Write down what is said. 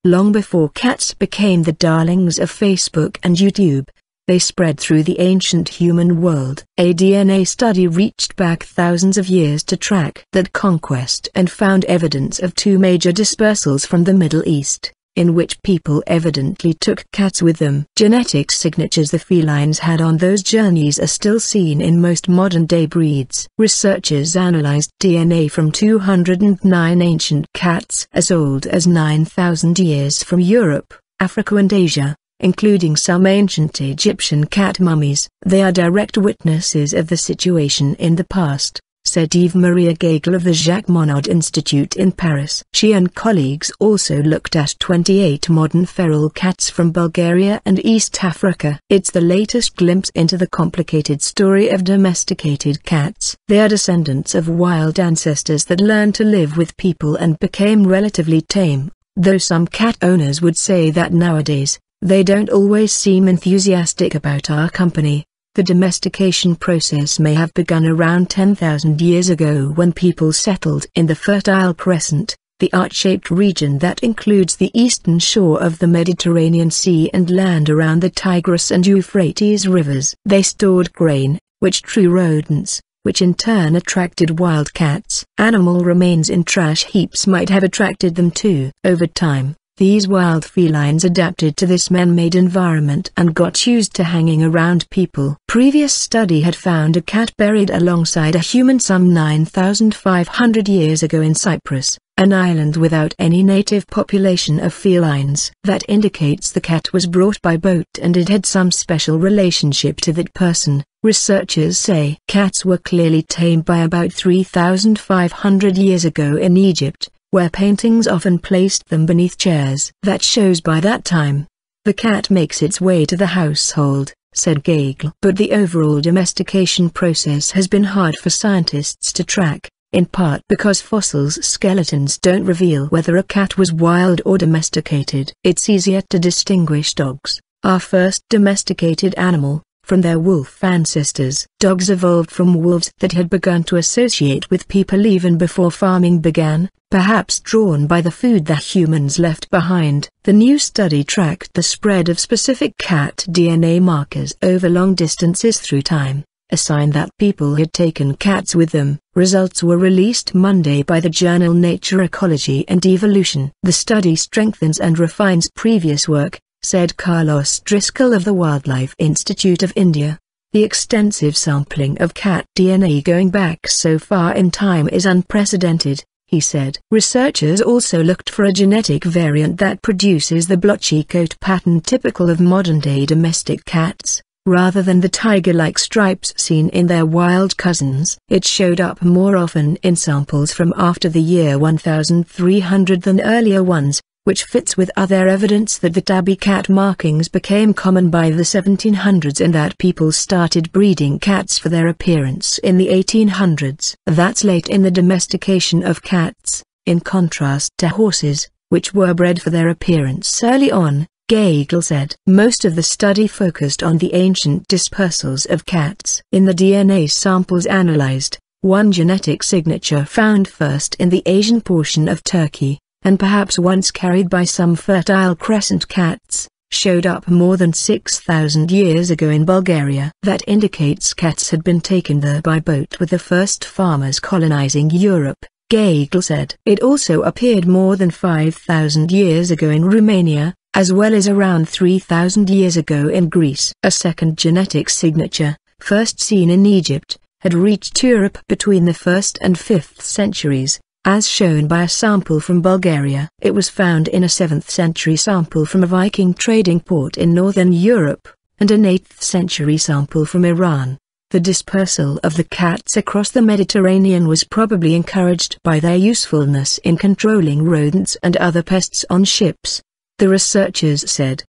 Long before cats became the darlings of Facebook and YouTube, they spread through the ancient human world. A DNA study reached back thousands of years to track that conquest and found evidence of two major dispersals from the Middle East, in which people evidently took cats with them. Genetic signatures the felines had on those journeys are still seen in most modern-day breeds. Researchers analyzed DNA from 209 ancient cats as old as 9,000 years from Europe, Africa and Asia, including some ancient Egyptian cat mummies. They are direct witnesses of the situation in the past, said Eva-Maria Geigl of the Jacques Monod Institute in Paris. She and colleagues also looked at 28 modern feral cats from Bulgaria and East Africa. It's the latest glimpse into the complicated story of domesticated cats. They are descendants of wild ancestors that learned to live with people and became relatively tame, though some cat owners would say that nowadays, they don't always seem enthusiastic about our company. The domestication process may have begun around 10,000 years ago when people settled in the Fertile Crescent, the arch-shaped region that includes the eastern shore of the Mediterranean Sea and land around the Tigris and Euphrates rivers. They stored grain, which drew rodents, which in turn attracted wild cats. Animal remains in trash heaps might have attracted them too. Over time, these wild felines adapted to this man-made environment and got used to hanging around people. Previous study had found a cat buried alongside a human some 9,500 years ago in Cyprus, an island without any native population of felines. That indicates the cat was brought by boat and it had some special relationship to that person, researchers say. Cats were clearly tamed by about 3,500 years ago in Egypt, where paintings often placed them beneath chairs. That shows by that time, the cat makes its way to the household, said Geigl. But the overall domestication process has been hard for scientists to track, in part because fossils' skeletons don't reveal whether a cat was wild or domesticated. It's easier to distinguish dogs, our first domesticated animal, from their wolf ancestors. Dogs evolved from wolves that had begun to associate with people even before farming began, perhaps drawn by the food the humans left behind. The new study tracked the spread of specific cat DNA markers over long distances through time, a sign that people had taken cats with them. Results were released Monday by the journal Nature Ecology and Evolution. The study strengthens and refines previous work, said Carlos Driscoll of the Wildlife Institute of India. The extensive sampling of cat DNA going back so far in time is unprecedented, he said. Researchers also looked for a genetic variant that produces the blotchy coat pattern typical of modern-day domestic cats, rather than the tiger-like stripes seen in their wild cousins. It showed up more often in samples from after the year 1300 than earlier ones, which fits with other evidence that the tabby cat markings became common by the 1700s and that people started breeding cats for their appearance in the 1800s. That's late in the domestication of cats, in contrast to horses, which were bred for their appearance early on, Geigl said. Most of the study focused on the ancient dispersals of cats. In the DNA samples analyzed, one genetic signature found first in the Asian portion of Turkey, and perhaps once carried by some Fertile Crescent cats, showed up more than 6,000 years ago in Bulgaria. That indicates cats had been taken there by boat with the first farmers colonizing Europe, Geigl said. It also appeared more than 5,000 years ago in Romania, as well as around 3,000 years ago in Greece. A second genetic signature, first seen in Egypt, had reached Europe between the 1st and 5th centuries, as shown by a sample from Bulgaria. It was found in a 7th century sample from a Viking trading port in northern Europe, and an 8th century sample from Iran. The dispersal of the cats across the Mediterranean was probably encouraged by their usefulness in controlling rodents and other pests on ships, the researchers said.